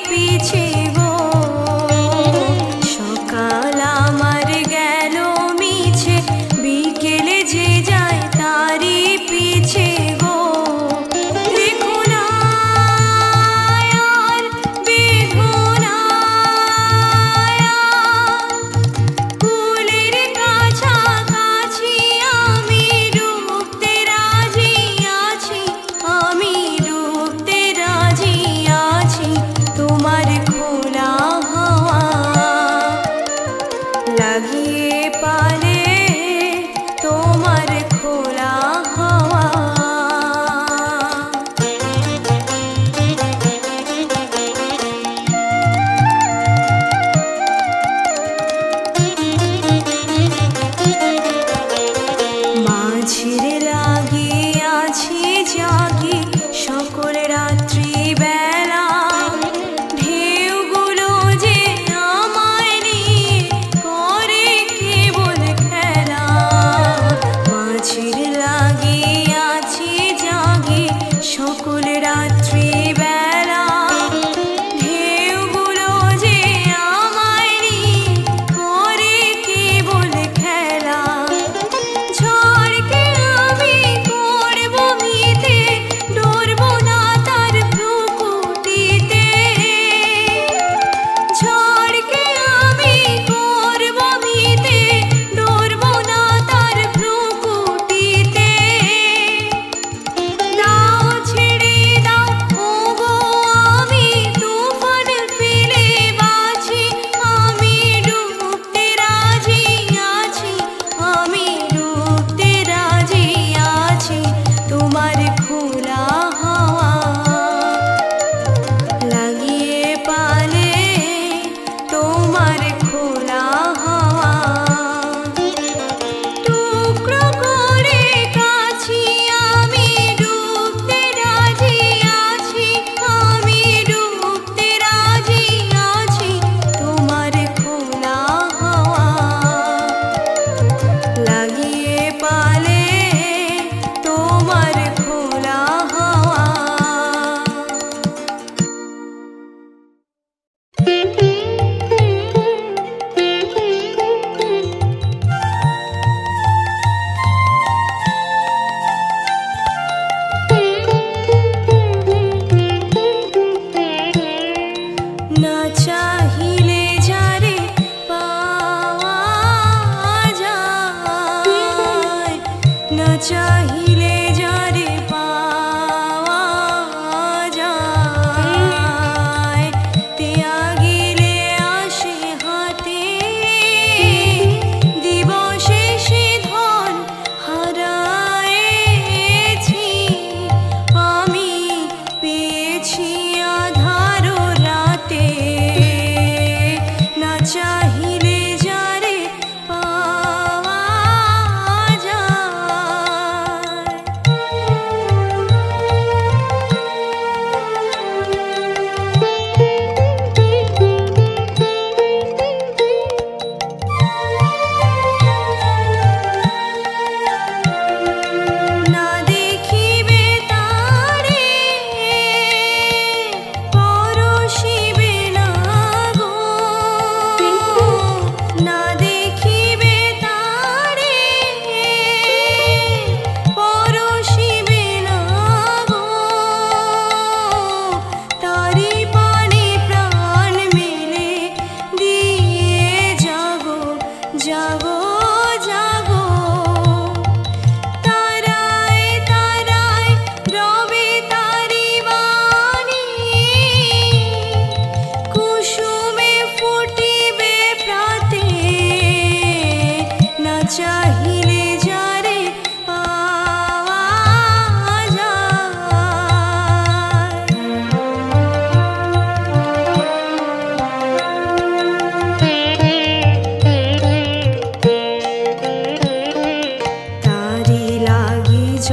পিছে গো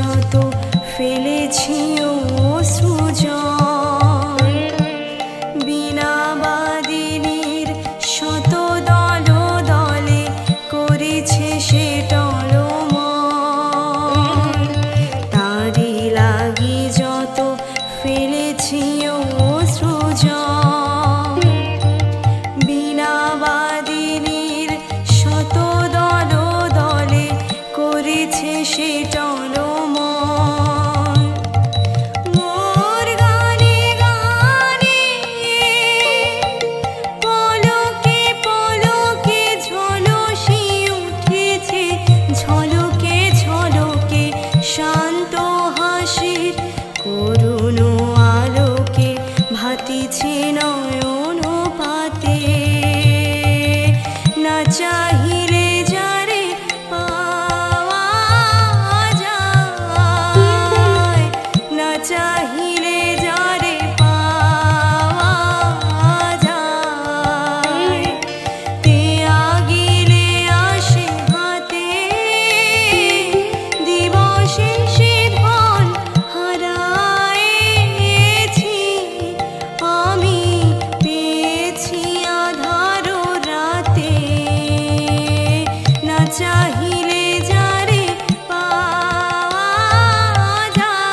যত ফেলেছি অশ্রুজল, বীণাবাদিনীর শত দল দলে করেছে সে টলমল। তারি লাগি যত ফেলেছি অশ্রুজল, বীণাবাদিনীর শত দল দলে করেছে সে টলমল। মোর গানে গানে পলকে পলকে ঝলসি উঠেছে, ঝলকে ঝলকে শান্ত হাসির করুণ আলোকে ভাতিছে নয়ন পাতে। না চাহিলে যারে পাওয়া যায়, না চাহিলে যারে পাওয়া যায়, তে আগিলে আসে হাতে দিবসে সে ধন হারায়েছি আমি, পেয়েছি আধার রাতে। না চাহিলে যারে পাওয়া যায়।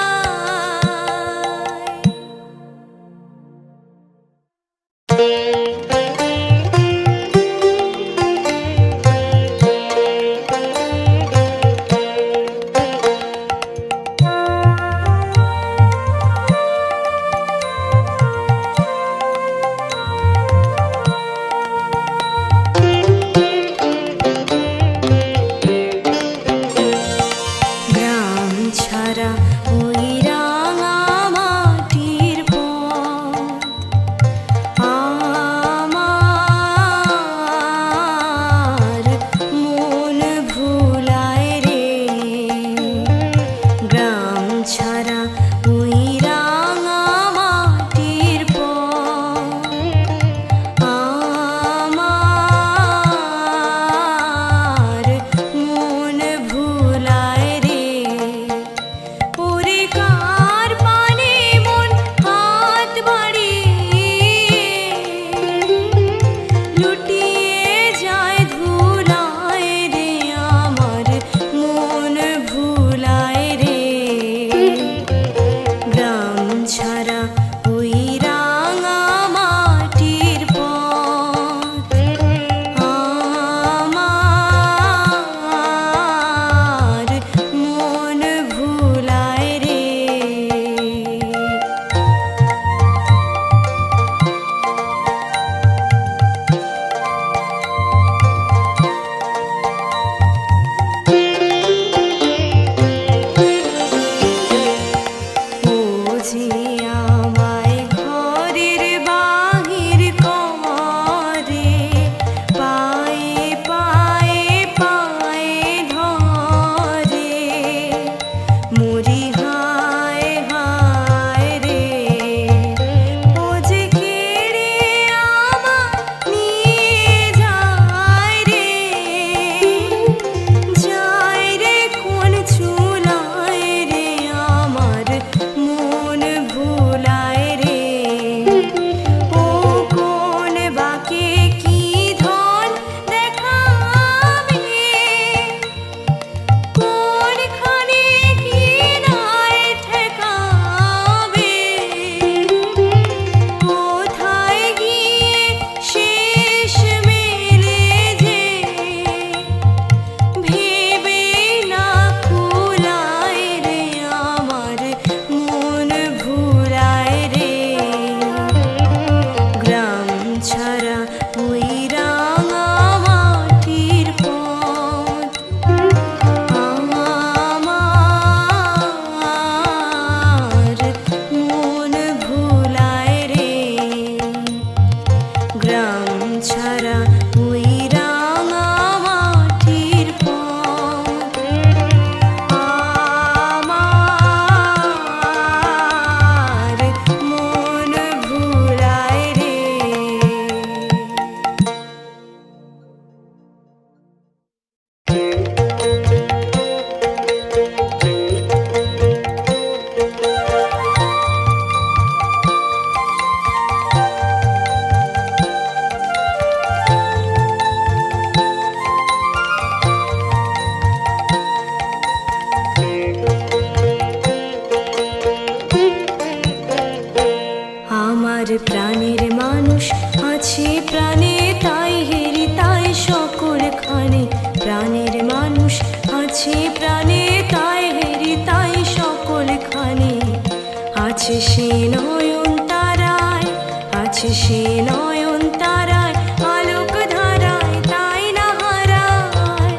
গ্রাম ছাড়া ওই রাঙা মাটির পথ আমার মন ভুলায় রে। গ্রাম ছাড়া ওই রাঙা মাটির পথ আমার মন ভুলায় রে। ওরে কার পানে মন হাত বাড়িয়ে লুটিয়ে যায় ধুলায় রে, আমার মন ভুলায় রে। গ্রাম ছাড়া ওই রাঙা মাটির পথ আমার মন ভুলায় রে। ও যে আমায় ঘরের বাহির করে, পায়ে পায়ে পায়ে ধরে, মরি হায় হায় রে। ও যে কেড়ে আমায় নিয়ে যায় রে, যায় রে কোন চুলায় রে, আমার মন ভুলায় রে। ও কোন বাকে কি ধন দেখাবে, কোনখানে কি নাই ঠেকাবে, কোথায় গিয়ে শেষ মেলে যে ভেবে না কুলায় রে, আমার মন ভুলায় রে। গ্রাম ছাড়া ওই রাঙা মাটির পথ আমার মন ভুলায় রে। গ্রাম ছাড়া ওই রাঙা মাটির পথ আমার মন ভুলায় রে। প্রাণে তাই হেরি তাই সকলখানে প্রাণের মানুষ আছে প্রাণে তাই হেরি তাই সকলখানে আছে সে নয়ন তারায় আছে সে নয়ন তারায় আলোক ধারায় তাই না হারায়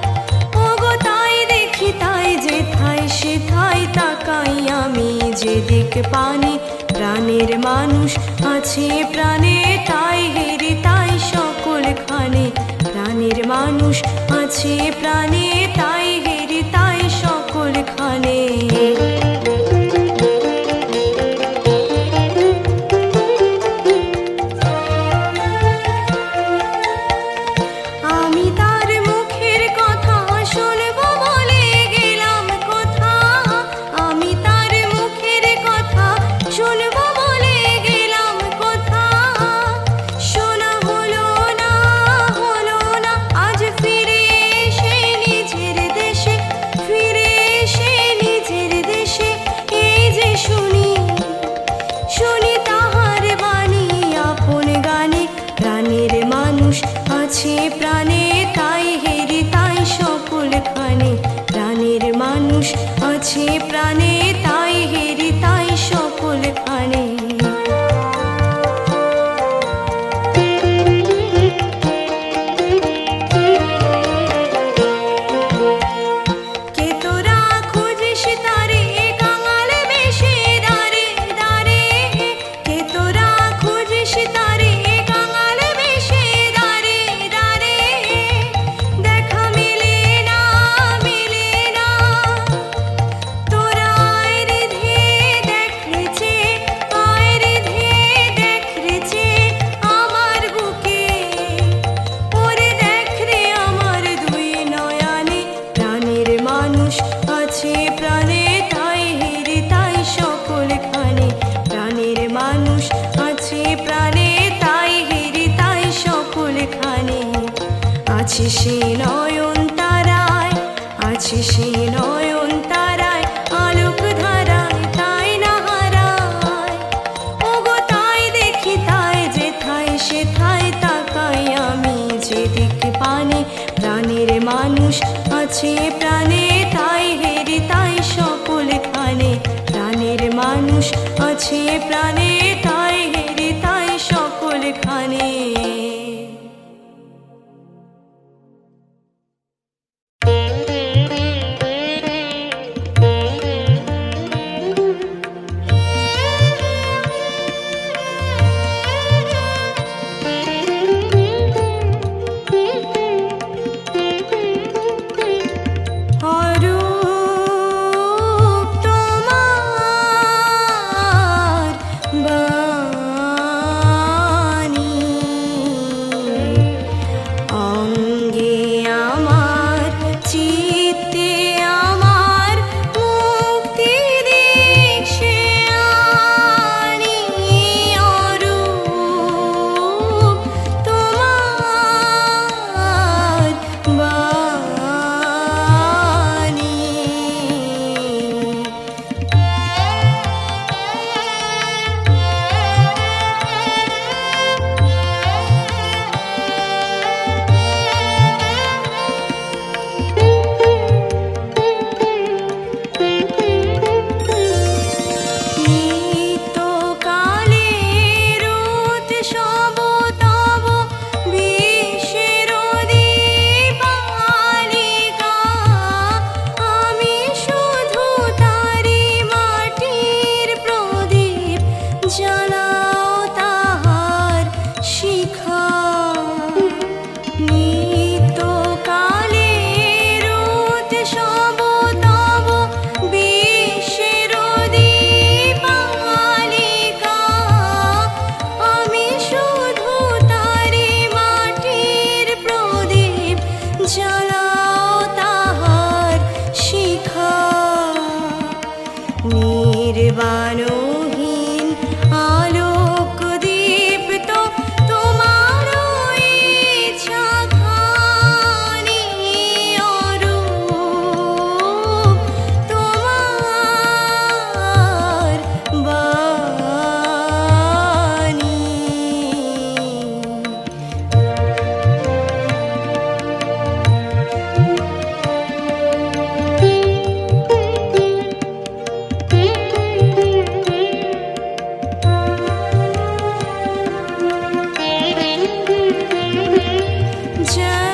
ওগো তাই দেখি তাই যেথায় সেথায় তাকাই আমি যেদিক পানে প্রাণের মানুষ আছে প্রাণে তাই হেরি তাই সকলখানে প্রাণের মানুষ আছে প্রাণে তাই হেরি তাই সকলখানে আছে প্রাণে তাই হেরি তাই সকলখানে প্রাণের মানুষ আছে প্রাণে তাই হেরি তাই সকলখানে কে তোরা খুঁজিস তারে কাঙাল বেশে দাঁড়ে দাঁড়ে কে তোরা খুঁজিস তারে কাঙাল বেশে আছে প্রাণে তাই হেরি তাই সকলখানে প্রাণের মানুষ আছে প্রাণে তাই হেরি তাই সকলখানে আছে সে নয়ন তারায় আছে সে নয়ন তারায় আলোক ধারায় তাই না হারায় ওগো তাই দেখি তাই যেথায় সেথায় তাকাই আমি যেদিক পানে প্রাণের মানুষ আছে প্রাণে তাই হেরি তাই সকলখানে প্রাণের মানুষ আছে প্রাণে তাই হেরি তাই সকলখানে but চাই।